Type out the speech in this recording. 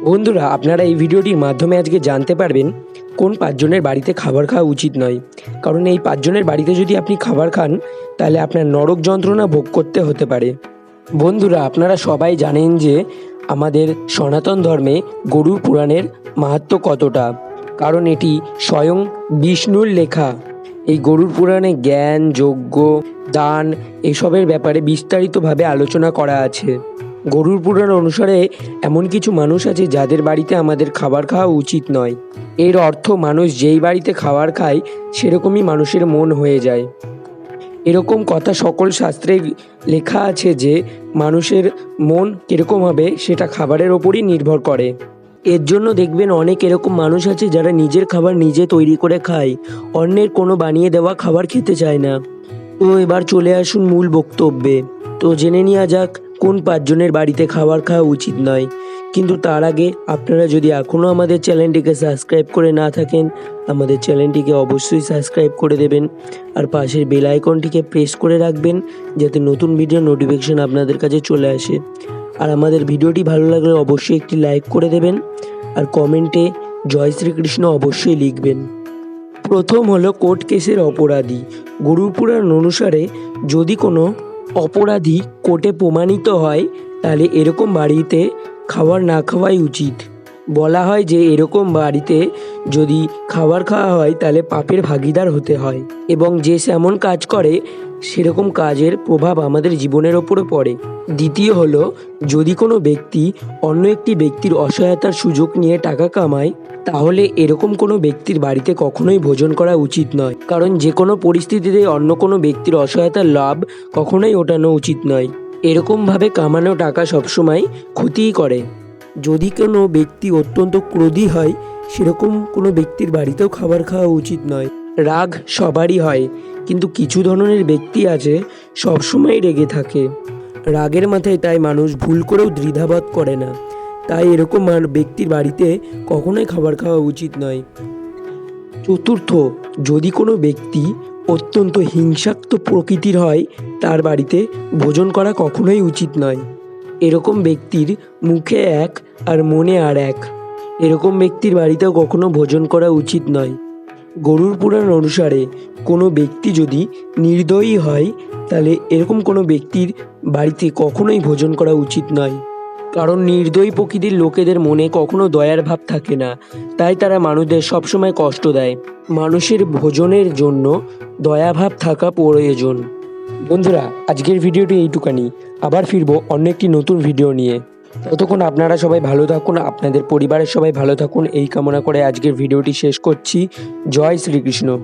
বন্ধুরা, আপনারা এই ভিডিওটির মাধ্যমে আজকে জানতে পারবেন কোন পাঁচজনের বাড়িতে খাবার খাওয়া উচিত নয়। কারণ এই পাঁচজনের বাড়িতে যদি আপনি খাবার খান তাহলে আপনার নরক যন্ত্রণা ভোগ করতে হতে পারে। বন্ধুরা, আপনারা সবাই জানেন যে আমাদের সনাতন ধর্মে গরুর পুরাণের মাহাত্ম্য কতটা, কারণ এটি স্বয়ং বিষ্ণুর লেখা। এই গরুর পুরাণে জ্ঞান, যজ্ঞ, দান এসবের ব্যাপারে বিস্তারিতভাবে আলোচনা করা আছে। গরুর পুরাণ অনুসারে এমন কিছু মানুষ আছে যাদের বাড়িতে আমাদের খাবার খাওয়া উচিত নয়। এর অর্থ মানুষ যেই বাড়িতে খাবার খায় সেরকমই মানুষের মন হয়ে যায়। এরকম কথা সকল শাস্ত্রে লেখা আছে যে মানুষের মন কীরকম হবে সেটা খাবারের ওপরই নির্ভর করে। এর জন্য দেখবেন অনেক এরকম মানুষ আছে যারা নিজের খাবার নিজে তৈরি করে খায়, অন্যের কোনো বানিয়ে দেওয়া খাবার খেতে চায় না। তো এবার চলে আসুন মূল বক্তব্যে। তো জেনে নেওয়া যাক কোন পাঁচজনের বাড়িতে খাবার খাওয়া উচিত নয়। কিন্তু তার আগে আপনারা যদি এখনও আমাদের চ্যানেলটিকে সাবস্ক্রাইব করে না থাকেন, আমাদের চ্যানেলটিকে অবশ্যই সাবস্ক্রাইব করে দেবেন আর পাশের বেল আইকনটিকে প্রেস করে রাখবেন যাতে নতুন ভিডিও নোটিফিকেশন আপনাদের কাছে চলে আসে। আর আমাদের ভিডিওটি ভালো লাগলে অবশ্যই একটি লাইক করে দেবেন আর কমেন্টে জয় শ্রীকৃষ্ণ অবশ্যই লিখবেন। প্রথম হলো কোর্ট কেসের অপরাধী। গরুর পুরাণ অনুসারে যদি কোনো অপরাধী কোর্টে প্রমাণিত হয় তাহলে এরকম বাড়িতে খাবার না খাওয়াই উচিত। বলা হয় যে এরকম বাড়িতে যদি খাবার খাওয়া হয় তাহলে পাপের ভাগীদার হতে হয় এবং যে এমন কাজ করে সেরকম কাজের প্রভাব আমাদের জীবনের ওপরে পড়ে। দ্বিতীয় হলো, যদি কোনো ব্যক্তি অন্য একটি ব্যক্তির অসহায়তার সুযোগ নিয়ে টাকা কামায় তাহলে এরকম কোনো ব্যক্তির বাড়িতে কখনোই ভোজন করা উচিত নয়। কারণ যে কোনো পরিস্থিতিতে অন্য কোনো ব্যক্তির অসহায়তার লাভ কখনোই ওঠানো উচিত নয়। এরকমভাবে কামানো টাকা সবসময় ক্ষতিই করে। যদি কোনো ব্যক্তি অত্যন্ত ক্রোধী হয় সেরকম কোনো ব্যক্তির বাড়িতেও খাবার খাওয়া উচিত নয়। রাগ সবারই হয়, কিন্তু কিছু ধরনের ব্যক্তি আছে সবসময় রেগে থাকে। রাগের মাথায় তাই মানুষ ভুল করেও দ্বিধাবোধ করে না। তাই এরকম ব্যক্তির বাড়িতে কখনোই খাবার খাওয়া উচিত নয়। চতুর্থ, যদি কোনো ব্যক্তি অত্যন্ত হিংসাত্মক প্রকৃতির হয় তার বাড়িতে ভোজন করা কখনোই উচিত নয়। এরকম ব্যক্তির মুখে এক আর মনে আর এক। এরকম ব্যক্তির বাড়িতেও কখনো ভোজন করা উচিত নয়। গরুর পুরাণ অনুসারে কোনো ব্যক্তি যদি নির্দয়ী হয় তাহলে এরকম কোনো ব্যক্তির বাড়িতে কখনোই ভোজন করা উচিত নয়। কারণ নির্দয়ী প্রকৃতির লোকেদের মনে কখনো দয়ার ভাব থাকে না, তাই তারা মানুষদের সবসময় কষ্ট দেয়। মানুষের ভোজনের জন্য দয়াভাব থাকা প্রয়োজন। বন্ধুরা, আজকের ভিডিওটি এইটুকানি। আবার ফিরবো অন্য একটি নতুন ভিডিও নিয়ে। ততক্ষণ আপনারা সবাই ভালো থাকুন, আপনাদের পরিবারের সবাই ভালো থাকুন এই কামনা করে আজকের ভিডিওটি শেষ করছি। জয় শ্রীকৃষ্ণ।